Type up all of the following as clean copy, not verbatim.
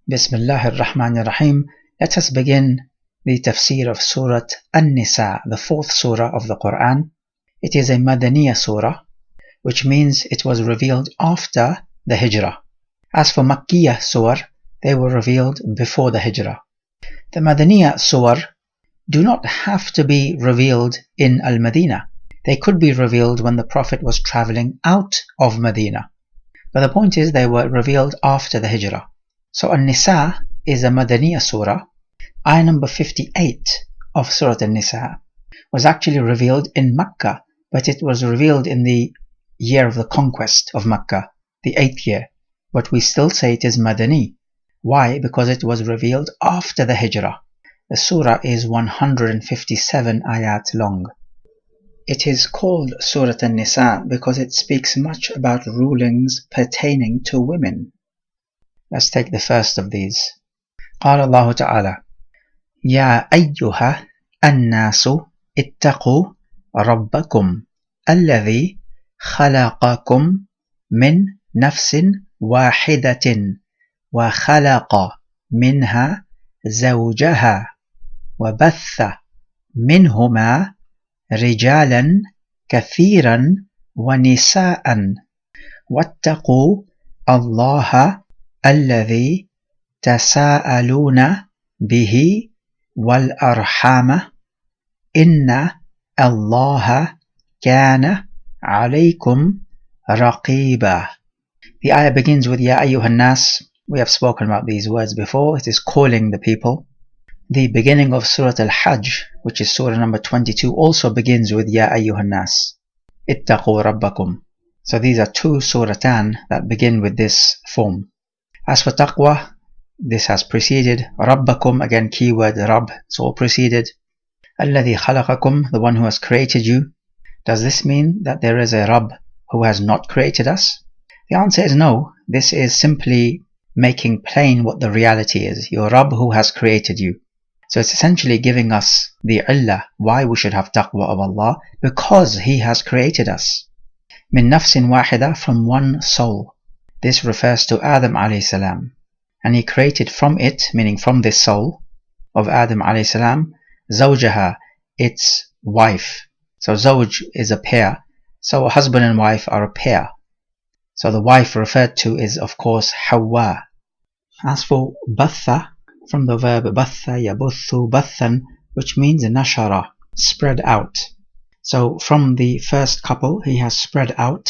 Bismillah ar-Rahman ar-Rahim. Let us begin the tafsir of Surah An-Nisaa, the fourth surah of the Quran. It is a Madaniya surah, which means it was revealed after the Hijrah. As for Makkiya surah, they were revealed before the Hijrah. The Madaniya surah do not have to be revealed in Al-Madinah. They could be revealed when the Prophet was traveling out of Medina. But the point is they were revealed after the Hijrah. So An-Nisaa is a Madaniya surah. Ayah number 58 of Surah An-Nisaa was actually revealed in Makkah, but it was revealed in the year of the conquest of Makkah, the 8th year. But we still say it is Madani. Why? Because it was revealed after the Hijrah. The surah is 157 ayat long. It is called Surah An-Nisaa because it speaks much about rulings pertaining to women. Let's take the first of these. قال الله تعالى يا أيها الناس اتقوا ربكم الذي خلقكم من نفس واحدة وخلق منها زوجها وبث منهما رجالا كثيرا ونساء واتقوا الله الذي تساءلون به والأرحام إن الله كان عليكم رقيبا. The ayah begins with Ya ayyuhan nas. We have spoken about these words before. It is calling the people. The beginning of Surah Al-Hajj, which is Surah number 22, also begins with Ya ayyuhan nas. Ittaqu rabbakum. So these are two suratan that begin with this form. As for taqwa, this has preceded. Rabbakum, again keyword Rabb, it's all preceded. Alladhi khalaqakum, the one who has created you. Does this mean that there is a Rabb who has not created us? The answer is no. This is simply making plain what the reality is. Your Rabb who has created you. So it's essentially giving us the illah, why we should have taqwa of Allah, because He has created us. Min nafsin wahida, from one soul. This refers to Adam alayhi salam. And He created from it, meaning from this soul of Adam alayhi salam, zawjaha, its wife. So zawj is a pair. So a husband and wife are a pair. So the wife referred to is of course Hawa. As for batha, from the verb batha yabuthu bathan, which means nashara, spread out. So from the first couple He has spread out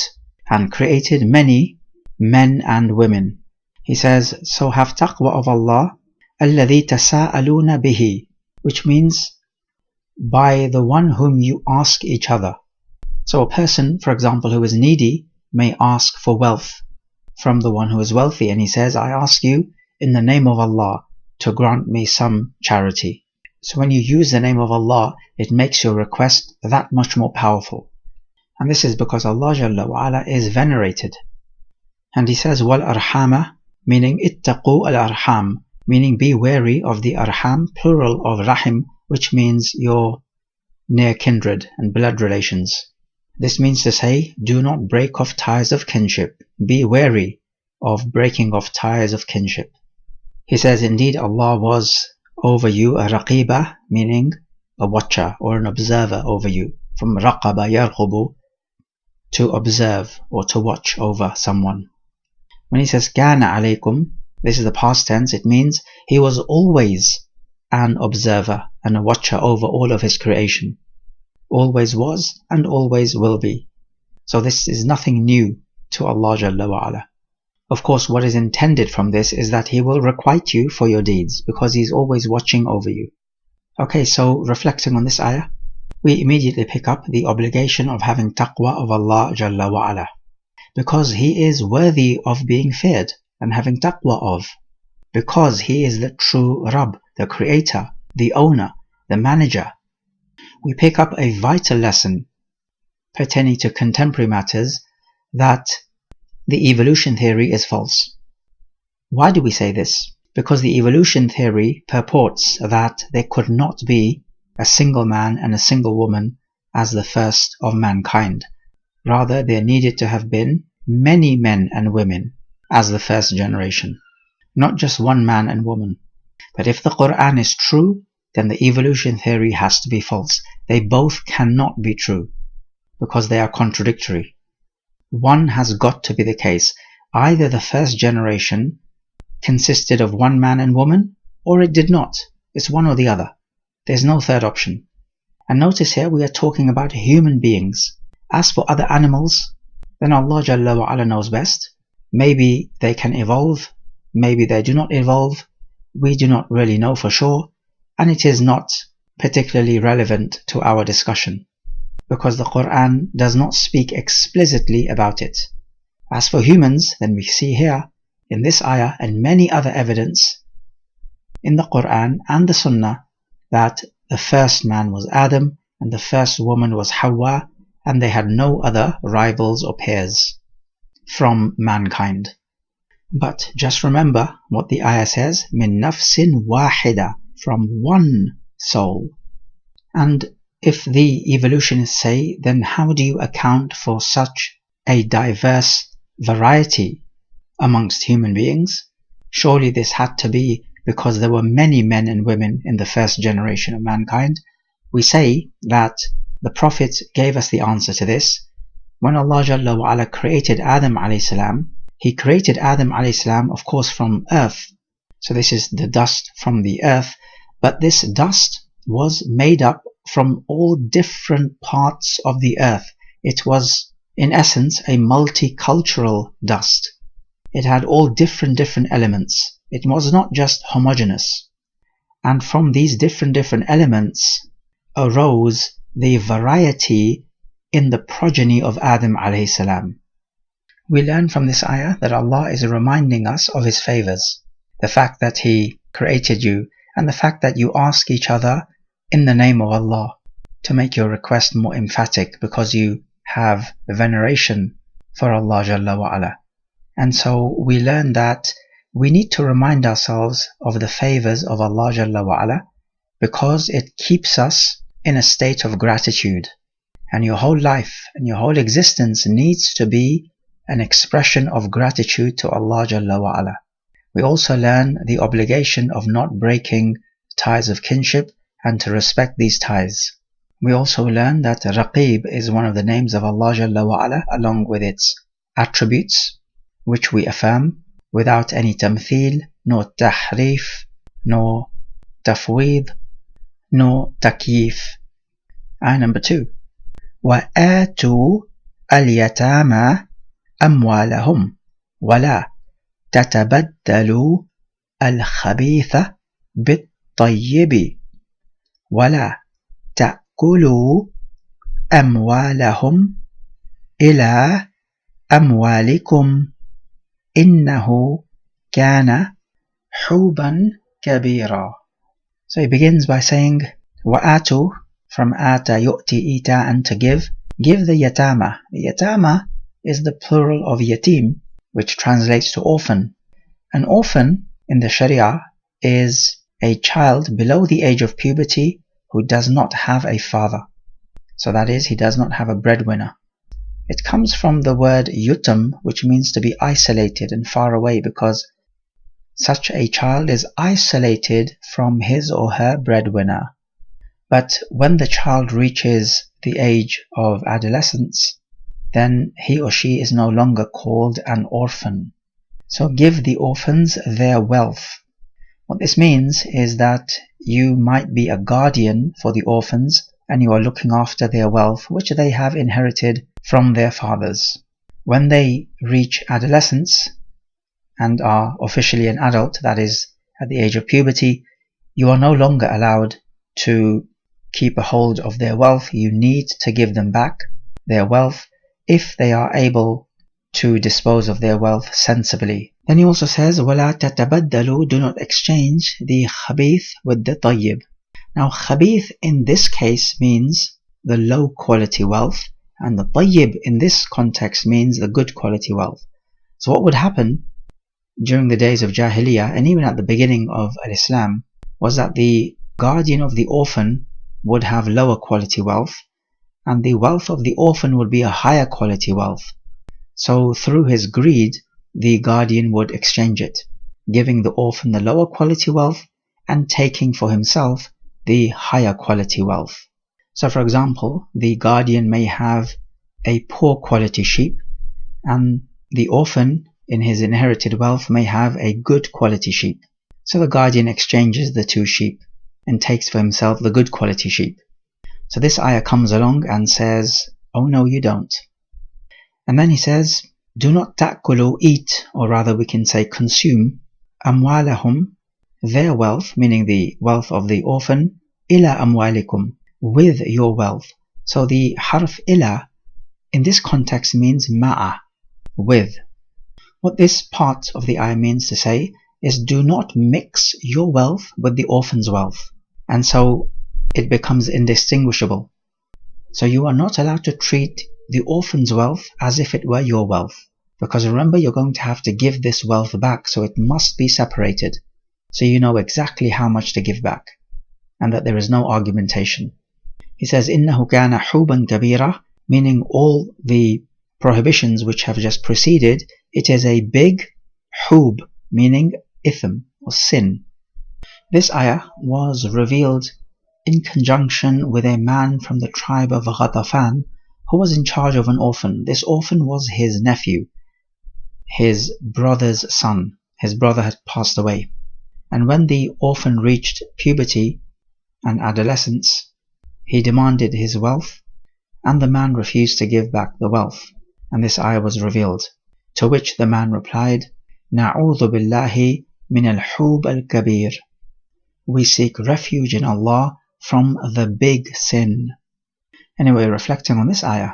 and created many men and women. He says, so have taqwa of Allah, alladhi tasa'aluna bihi, which means by the one whom you ask each other. So a person, for example, who is needy may ask for wealth from the one who is wealthy, and he says, I ask you in the name of Allah to grant me some charity. So when you use the name of Allah, it makes your request that much more powerful. And this is because Allah Jalla wa Ala is venerated. And He says, wal arhama, meaning ittaqu al arham, meaning be wary of the arham, plural of rahim, which means your near kindred and blood relations. This means to say, do not break off ties of kinship. Be wary of breaking off ties of kinship. He says, indeed Allah was over you a raqiba, meaning a watcher or an observer over you. From raqaba yarqubu, to observe or to watch over someone. When He says kana alaykum, this is the past tense, it means He was always an observer and a watcher over all of His creation. Always was and always will be. So this is nothing new to Allah Jalla wa Ala. Of course, what is intended from this is that He will requite you for your deeds, because He is always watching over you. Okay, so reflecting on this ayah, we immediately pick up the obligation of having taqwa of Allah Jalla wa Ala, because He is worthy of being feared and having taqwa of, because He is the true Rabb, the creator, the owner, the manager. We pick up a vital lesson pertaining to contemporary matters, that the evolution theory is false. Why do we say this? Because the evolution theory purports that there could not be a single man and a single woman as the first of mankind. Rather, there needed to have been many men and women as the first generation. not just one man and woman. But if the Quran is true, then the evolution theory has to be false. They both cannot be true because they are contradictory. One has got to be the case. Either the first generation consisted of one man and woman, or it did not. It's one or the other. There's no third option. And notice here we are talking about human beings. As for other animals, then Allah Jalla wa Ala knows best. Maybe they can evolve, maybe they do not evolve. We do not really know for sure, and it is not particularly relevant to our discussion, because the Quran does not speak explicitly about it. As for humans, then we see here, in this ayah and many other evidence in the Quran and the Sunnah, that the first man was Adam and the first woman was Hawa, and they had no other rivals or peers from mankind. But just remember what the ayah says, min nafsin wahida, from one soul. And if the evolutionists say, then how do you account for such a diverse variety amongst human beings? Surely this had to be because there were many men and women in the first generation of mankind. We say that the Prophet gave us the answer to this. When Allah Jalla wa Ala created Adam alayhi salam, He created Adam alayhi salam, of course, from earth. So this is the dust from the earth. But this dust was made up from all different parts of the earth. It was, in essence, a multicultural dust. It had all different elements. It was not just homogeneous. And from these different elements arose the variety in the progeny of Adam alayhi salam. We learn from this ayah that Allah is reminding us of His favors. The fact that He created you, and the fact that you ask each other in the name of Allah to make your request more emphatic, because you have veneration for Allah Jalla wa Ala. And so we learn that we need to remind ourselves of the favors of Allah Jalla wa Ala, because it keeps us in a state of gratitude. And your whole life and your whole existence needs to be an expression of gratitude to Allah Jalla wa Ala. We also learn the obligation of not breaking ties of kinship and to respect these ties. We also learn that Raqib is one of the names of Allah Jalla wa Ala, along with its attributes, which we affirm without any tamthil, no tahrif, no tafweed, no takyif. Ayah number 2. وَآتُوا الْيَتَامَى أَمْوَالَهُمْ وَلَا تَتَبَدَّلُوا الْخَبِيثَ بِالطَّيِّبِ وَلَا تَأْكُلُوا أَمْوَالَهُمْ إِلَى أَمْوَالِكُمْ إِنَّهُ كَانَ حُوبًا كَبِيرًا. So he begins by saying, وَآتُوا, from ata, yu'ti, ita, and to give. Give the yatama. The yatama is the plural of yatim, which translates to orphan. An orphan in the Sharia is a child below the age of puberty who does not have a father. So that is, he does not have a breadwinner. It comes from the word yutam, which means to be isolated and far away, because such a child is isolated from his or her breadwinner. But when the child reaches the age of adolescence, then he or she is no longer called an orphan. So give the orphans their wealth. What this means is that you might be a guardian for the orphans, and you are looking after their wealth, which they have inherited from their fathers. When they reach adolescence and are officially an adult, that is, at the age of puberty, you are no longer allowed to keep a hold of their wealth. You need to give them back their wealth if they are able to dispose of their wealth sensibly. Then he also says, وَلَا تَتَبَدَّلُوا, do not exchange the khabith with the tayyib. Now khabith in this case means the low quality wealth, and the tayyib in this context means the good quality wealth. So what would happen during the days of Jahiliyyah, and even at the beginning of Islam, was that the guardian of the orphan would have lower quality wealth, and the wealth of the orphan would be a higher quality wealth. So through his greed, the guardian would exchange it. giving the orphan the lower quality wealth and taking for himself the higher quality wealth. So for example, the guardian may have a poor quality sheep and the orphan in his inherited wealth may have a good quality sheep. So the guardian exchanges the two sheep and takes for himself the good quality sheep. So this ayah comes along and says, oh no, you don't. And then he says, do not ta'kulu, eat, or rather we can say consume, amwalahum, their wealth, meaning the wealth of the orphan, ila amwalikum, with your wealth. So the harf ila in this context means ma'a, with. What this part of the ayah means to say is do not mix your wealth with the orphan's wealth. And so it becomes indistinguishable. So you are not allowed to treat the orphan's wealth as if it were your wealth. Because remember, you're going to have to give this wealth back, so it must be separated. So you know exactly how much to give back, and that there is no argumentation. He says, إِنَّهُ كَانَ حُوبًا كَبِيرًا, meaning all the prohibitions which have just preceded, it is a big hub, meaning ithm or sin. This ayah was revealed in conjunction with a man from the tribe of Ghatafan who was in charge of an orphan. This orphan was his nephew, his brother's son. His brother had passed away. And when the orphan reached puberty and adolescence, he demanded his wealth, and the man refused to give back the wealth. And this ayah was revealed, to which the man replied, نَعُوذُ بِاللَّهِ مِنَ الْحُوبِ الْكَبِيرِ. We seek refuge in Allah from the big sin. Anyway, reflecting on this ayah,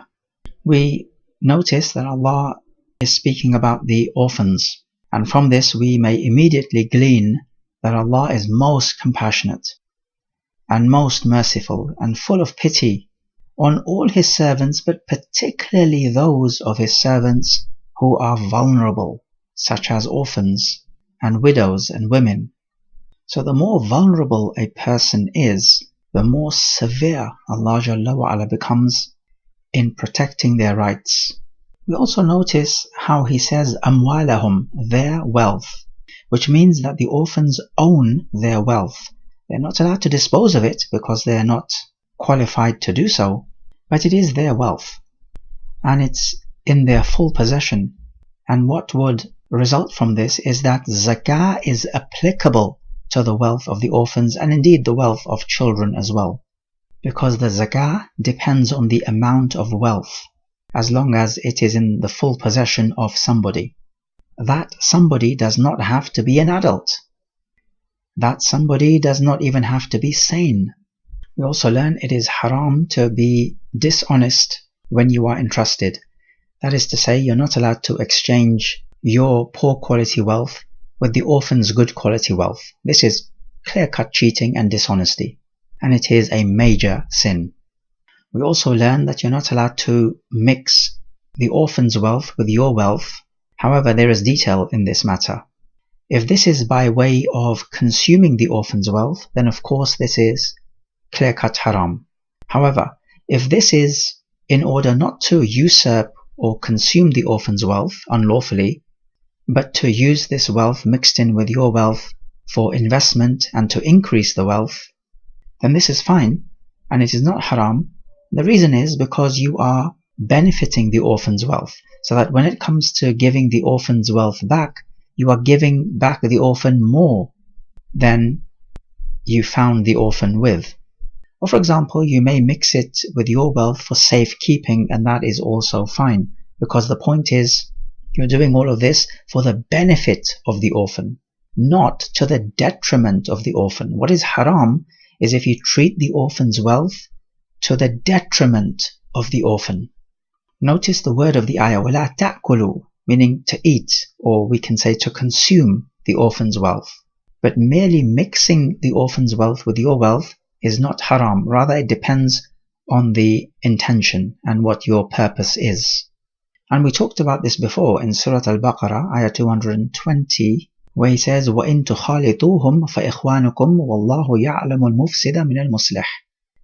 we notice that Allah is speaking about the orphans, and from this we may immediately glean that Allah is most compassionate and most merciful and full of pity on all His servants, but particularly those of His servants who are vulnerable, such as orphans and widows and women. So the more vulnerable a person is, the more severe Allah Jalla wa'ala becomes in protecting their rights. We also notice how He says amwalahum, their wealth, which means that the orphans own their wealth. They're not allowed to dispose of it because they're not qualified to do so, but it is their wealth and it's in their full possession. And what would result from this is that zakah is applicable to the wealth of the orphans and indeed the wealth of children as well, because the zakah depends on the amount of wealth as long as it is in the full possession of somebody. That somebody does not have to be an adult. That somebody does not even have to be sane. We also learn it is haram to be dishonest when you are entrusted. That is to say, you're not allowed to exchange your poor quality wealth with the orphan's good quality wealth. This is clear-cut cheating and dishonesty, and it is a major sin. We also learn that you're not allowed to mix the orphan's wealth with your wealth. However, there is detail in this matter. If this is by way of consuming the orphan's wealth, then of course this is clear-cut haram. However, if this is in order not to usurp or consume the orphan's wealth unlawfully, but to use this wealth mixed in with your wealth for investment and to increase the wealth, then this is fine and it is not haram. The reason is because you are benefiting the orphan's wealth, so that when it comes to giving the orphan's wealth back, you are giving back the orphan more than you found the orphan with. Or for example, you may mix it with your wealth for safekeeping, and that is also fine, because the point is you're doing all of this for the benefit of the orphan, not to the detriment of the orphan. What is haram is if you treat the orphan's wealth to the detriment of the orphan. Notice the word of the ayah, وَلَا تَأْكُلُوا, meaning to eat, or we can say to consume the orphan's wealth. But merely mixing the orphan's wealth with your wealth is not haram. Rather, it depends on the intention and what your purpose is. And we talked about this before in Surah Al-Baqarah, ayah 220, where he says, وَإِن تُخَالِطُوهُمْ فَإِخْوَانُكُمْ وَاللَّهُ يَعْلَمُ الْمُفْسِدَ مِنَ الْمُصْلِحِ.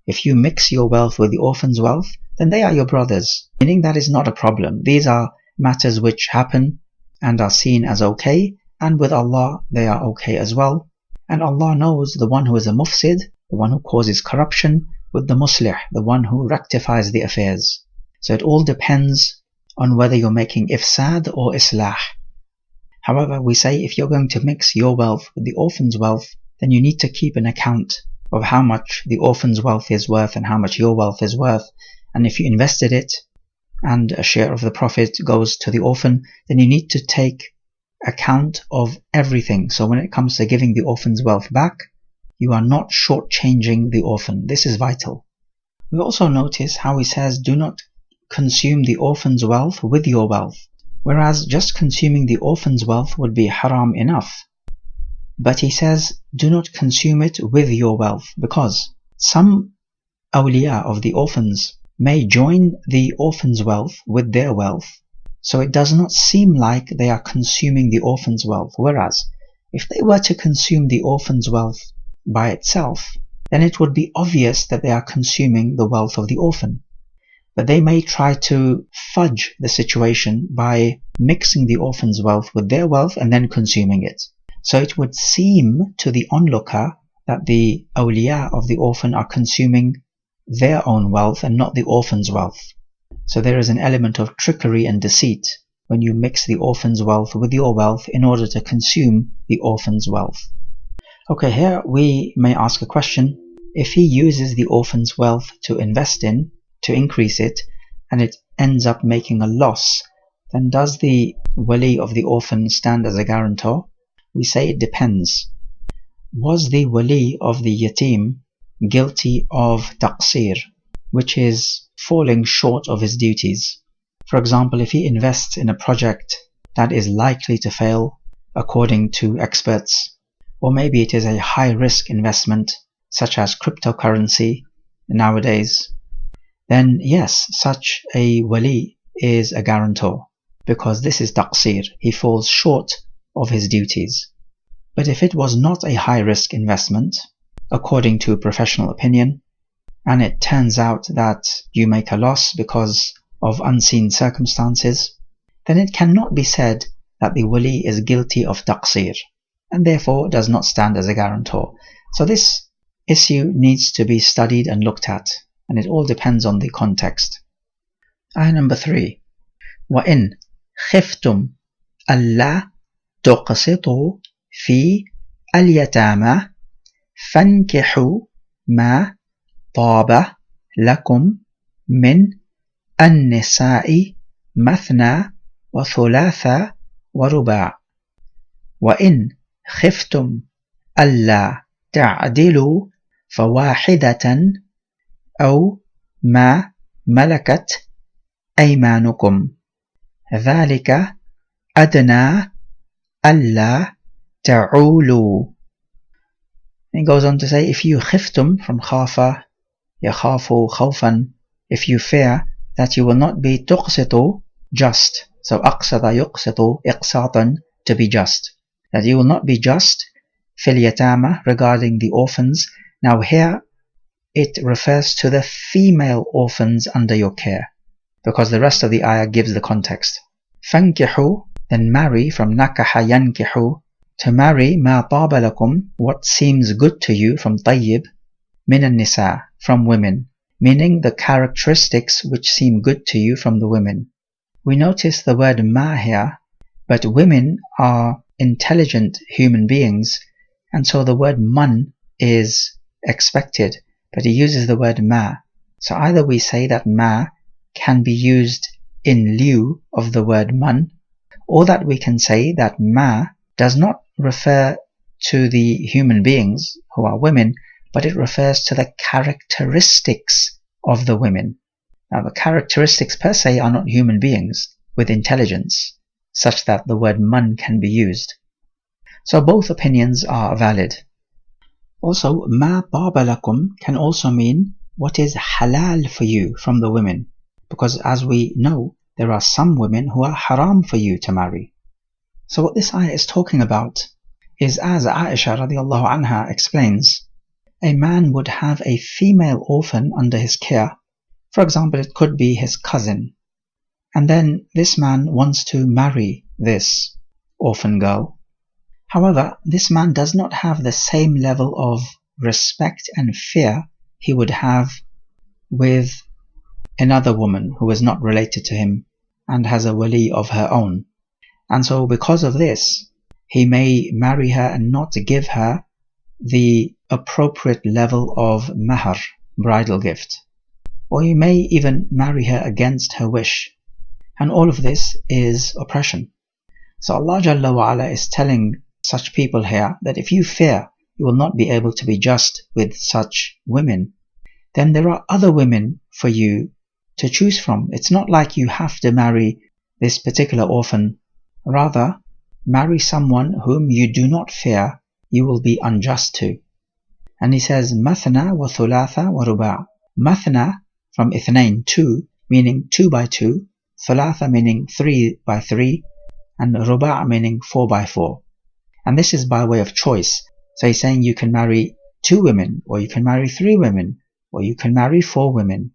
If you mix your wealth with the orphan's wealth, then they are your brothers, meaning that is not a problem. These are matters which happen and are seen as okay, and with Allah they are okay as well. And Allah knows the one who is a mufsid, the one who causes corruption, with the muslih, the one who rectifies the affairs. So it all depends on whether you're making ifsad or islah. However, we say if you're going to mix your wealth with the orphan's wealth, then you need to keep an account of how much the orphan's wealth is worth and how much your wealth is worth. And if you invested it and a share of the profit goes to the orphan, then you need to take account of everything. So when it comes to giving the orphan's wealth back, you are not shortchanging the orphan. This is vital. We also notice how he says, do not consume the orphan's wealth with your wealth, whereas just consuming the orphan's wealth would be haram enough. But he says, do not consume it with your wealth, because some awliya of the orphans may join the orphan's wealth with their wealth, so it does not seem like they are consuming the orphan's wealth. Whereas, if they were to consume the orphan's wealth by itself, then it would be obvious that they are consuming the wealth of the orphan. But they may try to fudge the situation by mixing the orphan's wealth with their wealth and then consuming it. So it would seem to the onlooker that the awliya of the orphan are consuming their own wealth and not the orphan's wealth. So there is an element of trickery and deceit when you mix the orphan's wealth with your wealth in order to consume the orphan's wealth. Okay, here we may ask a question. If he uses the orphan's wealth to invest in, to increase it, and it ends up making a loss, then does the wali of the orphan stand as a guarantor? We say it depends. Was the wali of the yatim guilty of taqsir, which is falling short of his duties? For example, if he invests in a project that is likely to fail according to experts, or maybe it is a high-risk investment such as cryptocurrency nowadays, then yes, such a wali is a guarantor, because this is taqsir. He falls short of his duties. But if it was not a high-risk investment, according to professional opinion, and it turns out that you make a loss because of unseen circumstances, then it cannot be said that the wali is guilty of taqsir, and therefore does not stand as a guarantor. So this issue needs to be studied and looked at, and it all depends on the context. Ayah number 3. وَإِنْ خِفْتُمْ أَلَّا تُقْسِطُوا فِي الْيَتَامَى فَانكِحُوا مَا طَابَ لَكُمْ مِنْ النِّسَاءِ مَثْنَى وَثُلَاثَ وَرُبَاعَ وَإِنْ خِفْتُمْ أَلَّا تَعْدِلُوا فَوَاحِدَةً أَوْ مَا مَلَكَتْ أَيْمَانُكُمْ ذَلِكَ أَدْنَى أَلَّا تَعُولُوا. He goes on to say, if you khiftum from khafa, yakhafu khawfan, if you fear that you will not be tuqsitu, just. So aqsada yuqsitu iqsatan, to be just. That you will not be just, fil yatama, regarding the orphans. Now here it refers to the female orphans under your care, because the rest of the ayah gives the context. Fankihu, then marry, from nakaha yankihu, to marry ma taba lakum, what seems good to you, from tayyib, min an-nisa, from women, meaning the characteristics which seem good to you from the women. We notice the word ma here, but women are intelligent human beings, and so the word man is expected, but he uses the word ma. So either we say that ma can be used in lieu of the word man, or that we can say that ma does not refer to the human beings who are women, but it refers to the characteristics of the women. Now the characteristics per se are not human beings with intelligence, such that the word man can be used. So both opinions are valid. Also, ma taba lakum can also mean what is halal for you from the women, because as we know, there are some women who are haram for you to marry. So what this ayah is talking about is, as Aisha radiallahu anha explains, a man would have a female orphan under his care. For example, it could be his cousin, and then this man wants to marry this orphan girl, However, this man does not have the same level of respect and fear he would have with another woman who is not related to him and has a wali of her own. And so because of this, he may marry her and not give her the appropriate level of mahar, bridal gift. Or he may even marry her against her wish. And all of this is oppression. So Allah Jalla wa Ala is telling such people here that if you fear you will not be able to be just with such women, then there are other women for you to choose from. It's not like you have to marry this particular orphan. Rather, marry someone whom you do not fear you will be unjust to. And he says, Mathna wa thulatha wa ruba'. Mathna from ithnain, 2, meaning 2 by 2, thulatha meaning 3 by 3, and ruba' meaning 4 by 4. And this is by way of choice. So he's saying you can marry 2 women, or you can marry 3 women, or you can marry 4 women.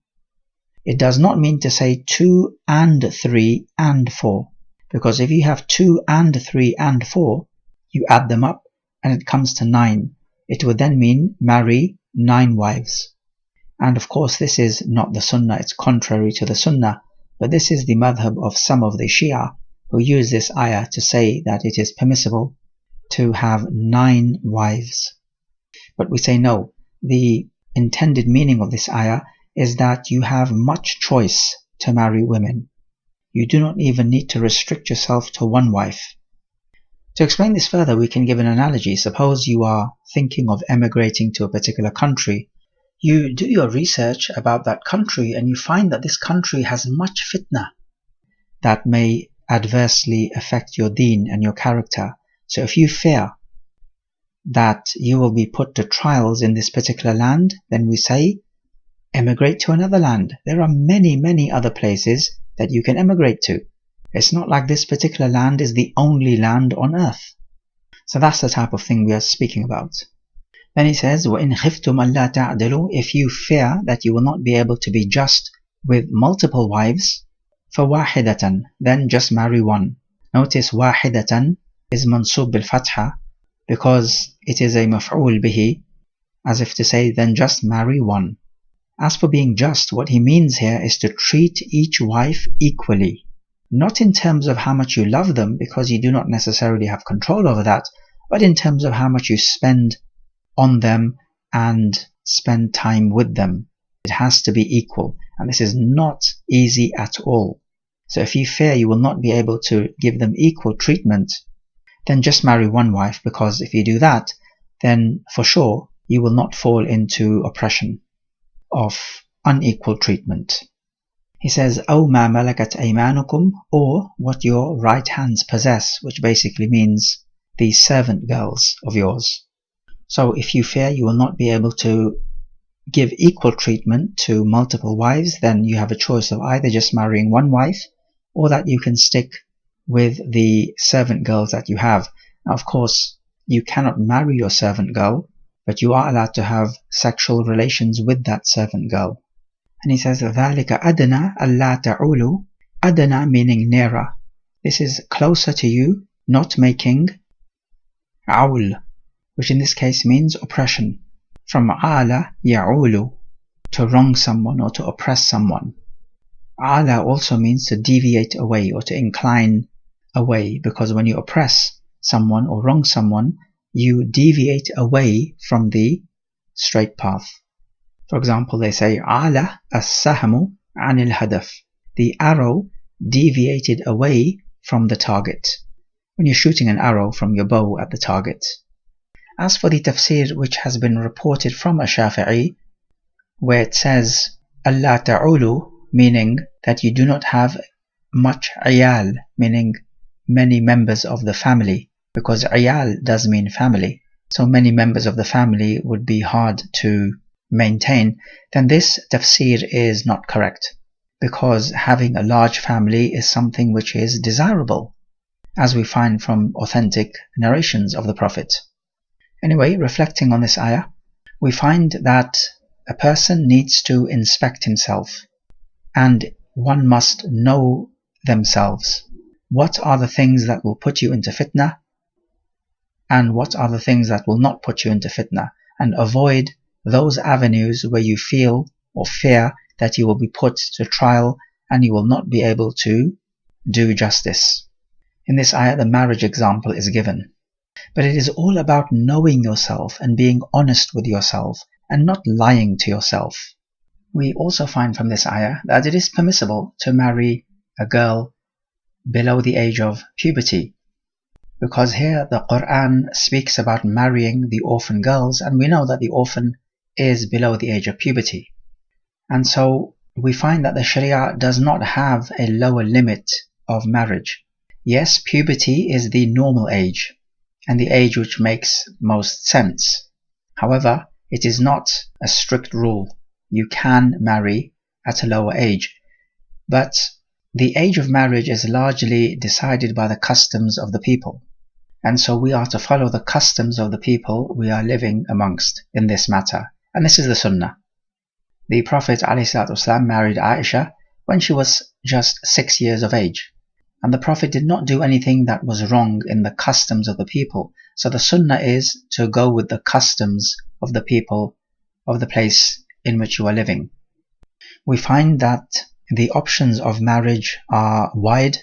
It does not mean to say 2 and 3 and 4, because if you have 2 and 3 and 4, you add them up and it comes to 9. It would then mean marry 9 wives. And of course this is not the sunnah, it's contrary to the sunnah, but this is the madhab of some of the Shia who use this ayah to say that it is permissible to have 9 wives. But we say no, the intended meaning of this ayah is that you have much choice to marry women. You do not even need to restrict yourself to 1 wife. To explain this further, we can give an analogy. Suppose you are thinking of emigrating to a particular country. You do your research about that country and you find that this country has much fitna that may adversely affect your deen and your character. So if you fear that you will be put to trials in this particular land, then we say, emigrate to another land. There are many, many other places that you can emigrate to. It's not like this particular land is the only land on earth. So that's the type of thing we are speaking about. Then he says, وَإِنْ خِفْتُمْ أَلَّا تَعْدِلُوا. If you fear that you will not be able to be just with multiple wives, فَوَاحِدَةً. Then just marry 1. Notice وَاحِدَةً is mansub bil fatha because it is a maf'ul bihi, as if to say then just marry 1. As for being just, what he means here is to treat each wife equally. Not in terms of how much you love them, because you do not necessarily have control over that, but in terms of how much you spend on them and spend time with them. It has to be equal, and this is not easy at all. So if you fear you will not be able to give them equal treatment, then just marry 1 wife, because if you do that, then for sure you will not fall into oppression of unequal treatment. He says, أَوْ مَا مَلَكَتْ أَيْمَانُكُمْ, or what your right hands possess, which basically means the servant girls of yours. So if you fear you will not be able to give equal treatment to multiple wives, then you have a choice of either just marrying 1 wife, or that you can stick with the servant girls that you have. Now, of course, you cannot marry your servant girl, but you are allowed to have sexual relations with that servant girl. And he says, ذَلِكَ أَدْنَى أَلَّا تَعُولُوا. Adana meaning nearer. This is closer to you, not making aul, which in this case means oppression. From ala ya'ulu, to wrong someone or to oppress someone. Ala also means to deviate away or to incline away, because when you oppress someone or wrong someone, you deviate away from the straight path. For example, they say ala as-sahmu anil hadaf. The arrow deviated away from the target. When you're shooting an arrow from your bow at the target. As for the tafsir which has been reported from a Shafi'i, where it says Allah ta'ulu, meaning that you do not have much ayal, meaning many members of the family, because ayal does mean family, so many members of the family would be hard to maintain, then this tafsir is not correct, because having a large family is something which is desirable, as we find from authentic narrations of the Prophet. Anyway, reflecting on this ayah, we find that a person needs to inspect himself, and one must know themselves. What are the things that will put you into fitna? and what are the things that will not put you into fitna, and avoid those avenues where you feel or fear that you will be put to trial and you will not be able to do justice. In this ayah, the marriage example is given. But it is all about knowing yourself and being honest with yourself and not lying to yourself. We also find from this ayah that it is permissible to marry a girl below the age of puberty, because here the Quran speaks about marrying the orphan girls, and we know that the orphan is below the age of puberty. And so we find that the Sharia does not have a lower limit of marriage. Yes, puberty is the normal age and the age which makes most sense. However, it is not a strict rule. You can marry at a lower age, but the age of marriage is largely decided by the customs of the people, and so we are to follow the customs of the people we are living amongst in this matter, and this is the Sunnah. The Prophet ﷺ married Aisha when she was just 6 years of age, and the Prophet did not do anything that was wrong in the customs of the people, so the Sunnah is to go with the customs of the people of the place in which you are living. We find that the options of marriage are wide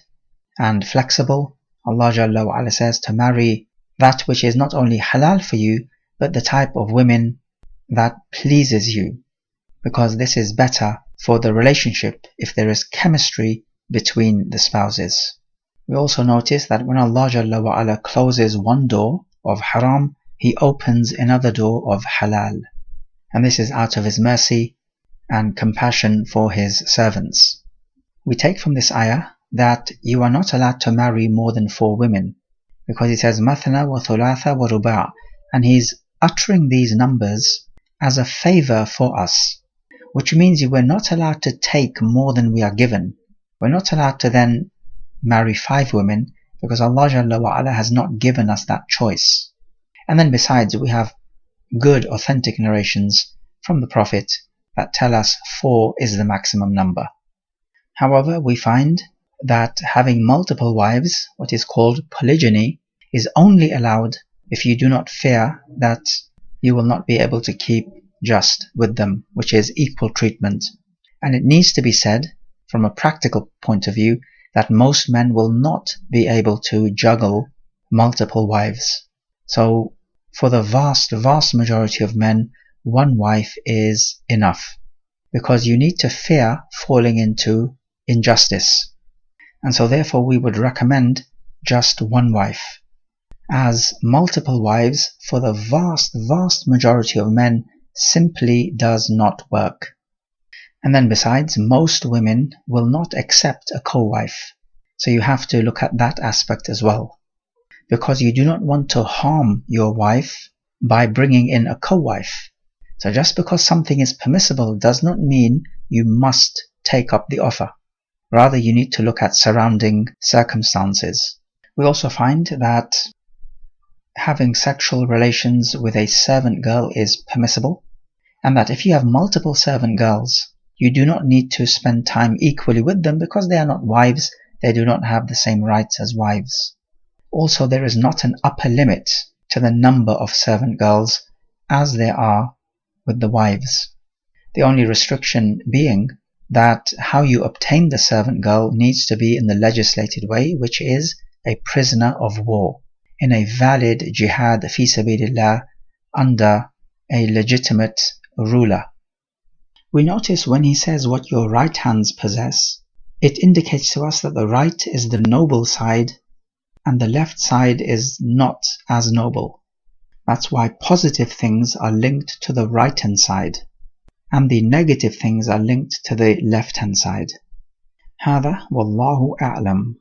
and flexible. Allah Jalla wa Ala says to marry that which is not only halal for you, but the type of women that pleases you, because this is better for the relationship if there is chemistry between the spouses. We also notice that when Allah Jalla wa Ala closes one door of haram, He opens another door of halal, and this is out of His mercy and compassion for His servants. We take from this ayah that you are not allowed to marry more than 4 women, because it says mathna wa thulatha wa ruba', and He's uttering these numbers as a favor for us, which means you were not allowed to take more than we are given. We're not allowed to then marry 5 women, because Allah Jalla wa Ala has not given us that choice. And then besides, we have good authentic narrations from the Prophet that tell us 4 is the maximum number. However, we find that having multiple wives, what is called polygyny, is only allowed if you do not fear that you will not be able to keep just with them, which is equal treatment. And it needs to be said, from a practical point of view, that most men will not be able to juggle multiple wives. So for the vast majority of men, 1 wife is enough, because you need to fear falling into injustice. And so therefore we would recommend just 1 wife, as multiple wives for the vast majority of men simply does not work. And then besides, most women will not accept a co-wife, so you have to look at that aspect as well, because you do not want to harm your wife by bringing in a co-wife. So just because something is permissible does not mean you must take up the offer. Rather, you need to look at surrounding circumstances. We also find that having sexual relations with a servant girl is permissible, and that if you have multiple servant girls, you do not need to spend time equally with them, because they are not wives, they do not have the same rights as wives. Also, there is not an upper limit to the number of servant girls as there are with the wives. The only restriction being that how you obtain the servant girl needs to be in the legislated way, which is a prisoner of war, in a valid jihad fi sabilillah under a legitimate ruler. We notice when he says what your right hands possess, it indicates to us that the right is the noble side and the left side is not as noble. That's why positive things are linked to the right hand side and the negative things are linked to the left hand side. هذا والله أعلم.